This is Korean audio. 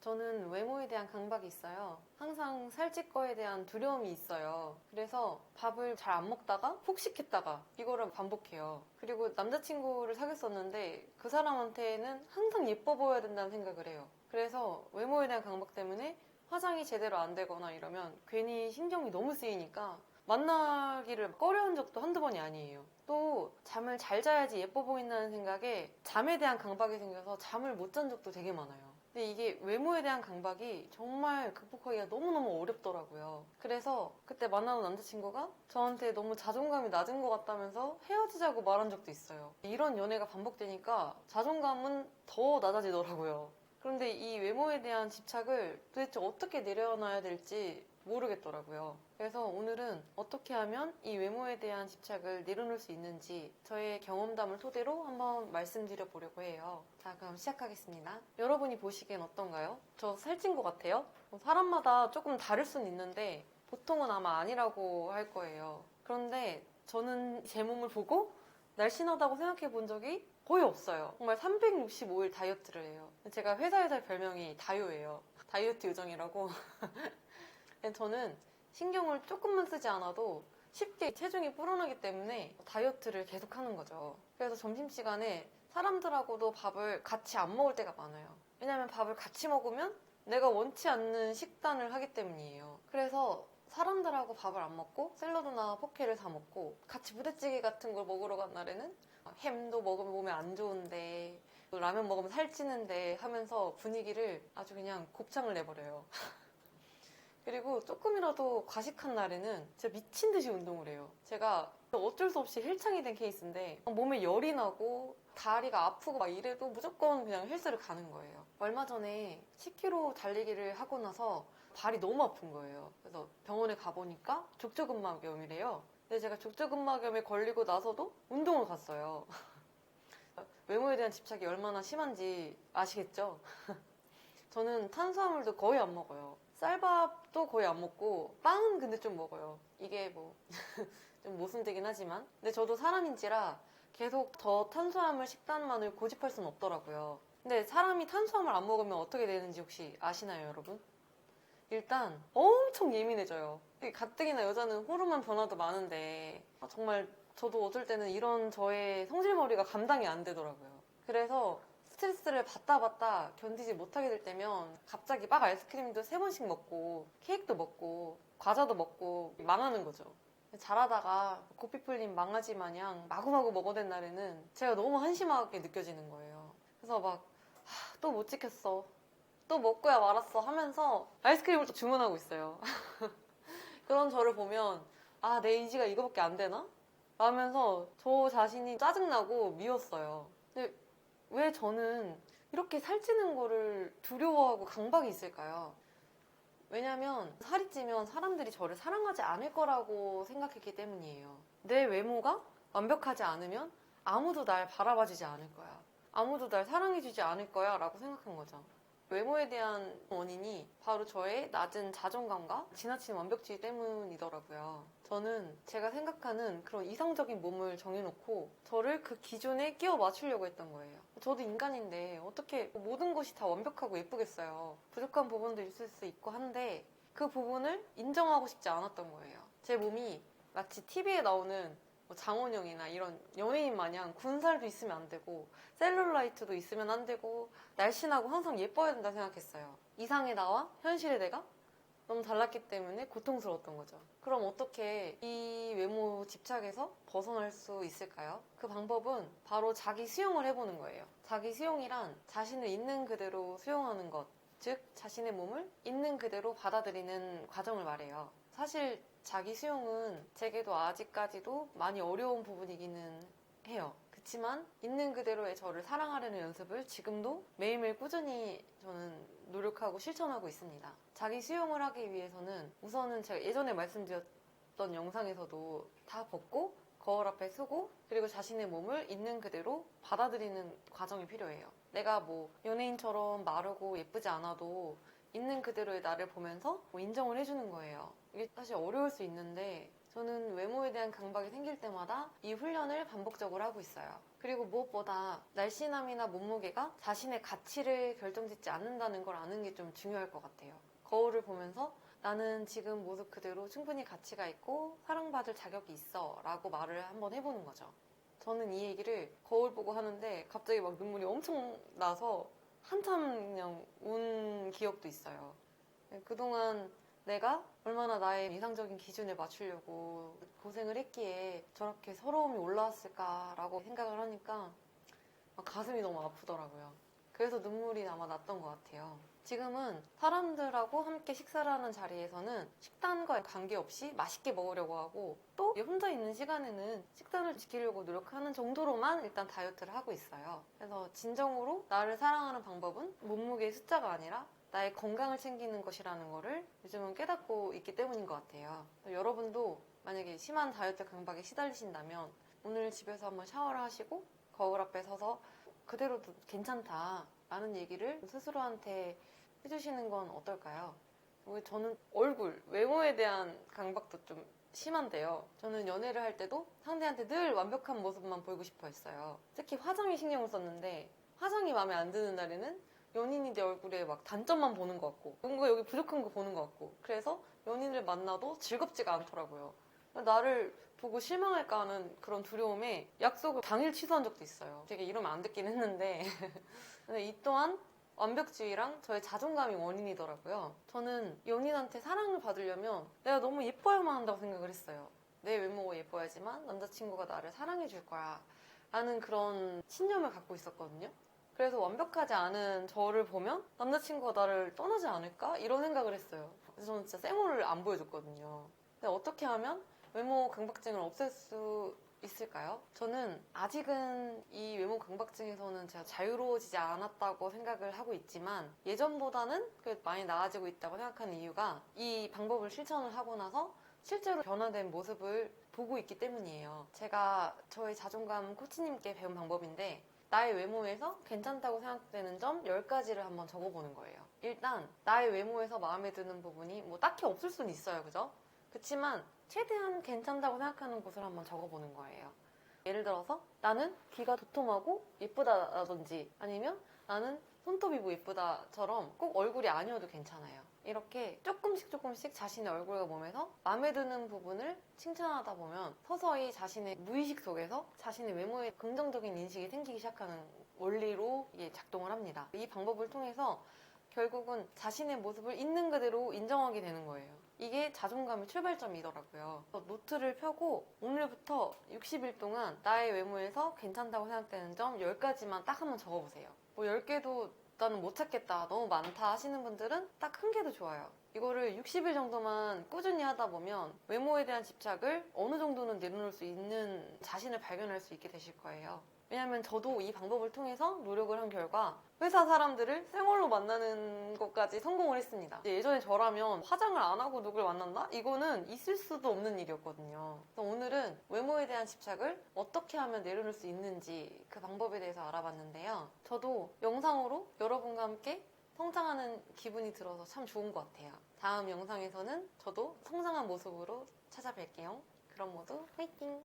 저는 외모에 대한 강박이 있어요. 항상 살찔 거에 대한 두려움이 있어요. 그래서 밥을 잘 안 먹다가 폭식했다가 이거를 반복해요. 그리고 남자친구를 사귀었었는데 그 사람한테는 항상 예뻐 보여야 된다는 생각을 해요. 그래서 외모에 대한 강박 때문에 화장이 제대로 안 되거나 이러면 괜히 신경이 너무 쓰이니까 만나기를 꺼려한 적도 한두 번이 아니에요. 또 잠을 잘 자야지 예뻐 보인다는 생각에 잠에 대한 강박이 생겨서 잠을 못 잔 적도 되게 많아요. 근데 이게 외모에 대한 강박이 정말 극복하기가 너무너무 어렵더라고요. 그래서 그때 만나는 남자친구가 저한테 너무 자존감이 낮은 것 같다면서 헤어지자고 말한 적도 있어요. 이런 연애가 반복되니까 자존감은 더 낮아지더라고요. 그런데 이 외모에 대한 집착을 도대체 어떻게 내려놔야 될지 모르겠더라고요. 그래서 오늘은 어떻게 하면 이 외모에 대한 집착을 내려놓을 수 있는지 저의 경험담을 토대로 한번 말씀드려 보려고 해요. 자, 그럼 시작하겠습니다. 여러분이 보시기엔 어떤가요? 저 살찐 것 같아요? 사람마다 조금 다를 순 있는데 보통은 아마 아니라고 할 거예요. 그런데 저는 제 몸을 보고 날씬하다고 생각해 본 적이 거의 없어요. 정말 365일 다이어트를 해요. 제가 회사에서 별명이 다요예요. 다이어트 요정이라고. 저는 신경을 조금만 쓰지 않아도 쉽게 체중이 불어나기 때문에 다이어트를 계속 하는 거죠. 그래서 점심시간에 사람들하고도 밥을 같이 안 먹을 때가 많아요. 왜냐면 밥을 같이 먹으면 내가 원치 않는 식단을 하기 때문이에요. 그래서 사람들하고 밥을 안 먹고 샐러드나 포케를 사 먹고 같이 부대찌개 같은 걸 먹으러 간 날에는 햄도 먹으면 몸에 안 좋은데 또 라면 먹으면 살찌는데 하면서 분위기를 아주 그냥 곱창을 내버려요. 그리고 조금이라도 과식한 날에는 진짜 미친 듯이 운동을 해요. 제가 어쩔 수 없이 헬창이 된 케이스인데 몸에 열이 나고 다리가 아프고 막 이래도 무조건 그냥 헬스를 가는 거예요. 얼마 전에 10km 달리기를 하고 나서 발이 너무 아픈 거예요. 그래서 병원에 가보니까 족저근막염이래요. 근데 제가 족저근막염에 걸리고 나서도 운동을 갔어요. 외모에 대한 집착이 얼마나 심한지 아시겠죠? 저는 탄수화물도 거의 안 먹어요. 쌀밥도 거의 안 먹고 빵은 근데 좀 먹어요. 이게 뭐 좀 모순되긴 하지만 근데 저도 사람인지라 계속 더 탄수화물 식단만을 고집할 수는 없더라고요. 근데 사람이 탄수화물 안 먹으면 어떻게 되는지 혹시 아시나요, 여러분? 일단 엄청 예민해져요. 가뜩이나 여자는 호르몬 변화도 많은데 정말 저도 어쩔 때는 이런 저의 성질머리가 감당이 안 되더라고요. 그래서 스트레스를 받다 견디지 못하게 될 때면 갑자기 막 아이스크림도 3번씩 먹고 케이크도 먹고 과자도 먹고 망하는 거죠. 잘하다가 고삐 풀린 망아지 마냥 마구마구 먹어댄 날에는 제가 너무 한심하게 느껴지는 거예요. 그래서 막 또 못 지켰어. 또 먹고야 말았어 하면서 아이스크림을 또 주문하고 있어요. 그런 저를 보면 아, 내 의지가 이거밖에 안 되나? 라면서 저 자신이 짜증나고 미웠어요. 근데 왜 저는 이렇게 살찌는 거를 두려워하고 강박이 있을까요? 왜냐면 살이 찌면 사람들이 저를 사랑하지 않을 거라고 생각했기 때문이에요. 내 외모가 완벽하지 않으면 아무도 날 바라봐주지 않을 거야. 아무도 날 사랑해주지 않을 거야 라고 생각한 거죠. 외모에 대한 원인이 바로 저의 낮은 자존감과 지나친 완벽주의 때문이더라고요. 저는 제가 생각하는 그런 이상적인 몸을 정해놓고 저를 그 기준에 끼워 맞추려고 했던 거예요. 저도 인간인데 어떻게 모든 것이 다 완벽하고 예쁘겠어요. 부족한 부분도 있을 수 있고 한데 그 부분을 인정하고 싶지 않았던 거예요. 제 몸이 마치 TV에 나오는 장원영이나 이런 연예인 마냥 군살도 있으면 안 되고 셀룰라이트도 있으면 안 되고 날씬하고 항상 예뻐야 된다 생각했어요. 이상의 나와 현실의 내가 너무 달랐기 때문에 고통스러웠던 거죠. 그럼 어떻게 이 외모 집착에서 벗어날 수 있을까요? 그 방법은 바로 자기 수용을 해보는 거예요. 자기 수용이란 자신을 있는 그대로 수용하는 것, 즉 자신의 몸을 있는 그대로 받아들이는 과정을 말해요. 사실 자기 수용은 제게도 아직까지도 많이 어려운 부분이기는 해요. 그렇지만 있는 그대로의 저를 사랑하려는 연습을 지금도 매일매일 꾸준히 저는 노력하고 실천하고 있습니다. 자기 수용을 하기 위해서는 우선은 제가 예전에 말씀드렸던 영상에서도 다 벗고 거울 앞에 서고 그리고 자신의 몸을 있는 그대로 받아들이는 과정이 필요해요. 내가 뭐 연예인처럼 마르고 예쁘지 않아도 있는 그대로의 나를 보면서 인정을 해주는 거예요. 이게 사실 어려울 수 있는데 저는 외모에 대한 강박이 생길 때마다 이 훈련을 반복적으로 하고 있어요. 그리고 무엇보다 날씬함이나 몸무게가 자신의 가치를 결정짓지 않는다는 걸 아는 게 좀 중요할 것 같아요. 거울을 보면서 나는 지금 모습 그대로 충분히 가치가 있고 사랑받을 자격이 있어 라고 말을 한번 해보는 거죠. 저는 이 얘기를 거울 보고 하는데 갑자기 막 눈물이 엄청 나서 한참 그냥 운 기억도 있어요. 그동안 내가 얼마나 나의 이상적인 기준에 맞추려고 고생을 했기에 저렇게 서러움이 올라왔을까라고 생각을 하니까 막 가슴이 너무 아프더라고요. 그래서 눈물이 아마 났던 것 같아요. 지금은 사람들하고 함께 식사를 하는 자리에서는 식단과 관계없이 맛있게 먹으려고 하고 또 혼자 있는 시간에는 식단을 지키려고 노력하는 정도로만 일단 다이어트를 하고 있어요. 그래서 진정으로 나를 사랑하는 방법은 몸무게의 숫자가 아니라 나의 건강을 챙기는 것이라는 거를 요즘은 깨닫고 있기 때문인 것 같아요. 여러분도 만약에 심한 다이어트 강박에 시달리신다면 오늘 집에서 한번 샤워를 하시고 거울 앞에 서서 그대로도 괜찮다라는 얘기를 스스로한테 해주시는 건 어떨까요? 저는 얼굴, 외모에 대한 강박도 좀 심한데요. 저는 연애를 할 때도 상대한테 늘 완벽한 모습만 보이고 싶어 했어요. 특히 화장에 신경을 썼는데 화장이 마음에 안 드는 날에는 연인이 내 얼굴에 막 단점만 보는 것 같고 뭔가 여기 부족한 거 보는 것 같고 그래서 연인을 만나도 즐겁지가 않더라고요. 나를 보고 실망할까 하는 그런 두려움에 약속을 당일 취소한 적도 있어요. 되게 이러면 안 됐긴 했는데 근데 이 또한 완벽주의랑 저의 자존감이 원인이더라고요. 저는 연인한테 사랑을 받으려면 내가 너무 예뻐야만 한다고 생각을 했어요. 내 외모가 예뻐야지만 남자친구가 나를 사랑해 줄 거야 라는 그런 신념을 갖고 있었거든요. 그래서 완벽하지 않은 저를 보면 남자친구가 나를 떠나지 않을까? 이런 생각을 했어요. 그래서 저는 진짜 쌩얼을 안 보여줬거든요. 근데 어떻게 하면 외모 강박증을 없앨 수 있을까요? 저는 아직은 이 외모 강박증에서는 제가 자유로워지지 않았다고 생각을 하고 있지만 예전보다는 많이 나아지고 있다고 생각하는 이유가 이 방법을 실천을 하고 나서 실제로 변화된 모습을 보고 있기 때문이에요. 제가 저의 자존감 코치님께 배운 방법인데 나의 외모에서 괜찮다고 생각되는 점 10가지를 한번 적어보는 거예요. 일단 나의 외모에서 마음에 드는 부분이 뭐 딱히 없을 수는 있어요. 그죠? 그치만 최대한 괜찮다고 생각하는 곳을 한번 적어보는 거예요. 예를 들어서 나는 귀가 도톰하고 예쁘다라든지 아니면 나는 손톱이 뭐 예쁘다처럼 꼭 얼굴이 아니어도 괜찮아요. 이렇게 조금씩 자신의 얼굴과 몸에서 마음에 드는 부분을 칭찬하다 보면 서서히 자신의 무의식 속에서 자신의 외모에 긍정적인 인식이 생기기 시작하는 원리로 작동을 합니다. 이 방법을 통해서 결국은 자신의 모습을 있는 그대로 인정하게 되는 거예요. 이게 자존감의 출발점이더라고요. 노트를 펴고 오늘부터 60일 동안 나의 외모에서 괜찮다고 생각되는 점 10가지만 딱 한번 적어보세요. 뭐 10개도 나는 못 찾겠다, 너무 많다 하시는 분들은 딱 한 개도 좋아요. 이거를 60일 정도만 꾸준히 하다 보면 외모에 대한 집착을 어느 정도는 내려놓을 수 있는 자신을 발견할 수 있게 되실 거예요. 왜냐면 저도 이 방법을 통해서 노력을 한 결과 회사 사람들을 생얼로 만나는 것까지 성공을 했습니다. 예전에 저라면 화장을 안 하고 누굴 만난다? 이거는 있을 수도 없는 일이었거든요. 그래서 오늘은 외모에 대한 집착을 어떻게 하면 내려놓을 수 있는지 그 방법에 대해서 알아봤는데요. 저도 영상으로 여러분과 함께 성장하는 기분이 들어서 참 좋은 것 같아요. 다음 영상에서는 저도 성장한 모습으로 찾아뵐게요. 그럼 모두 화이팅!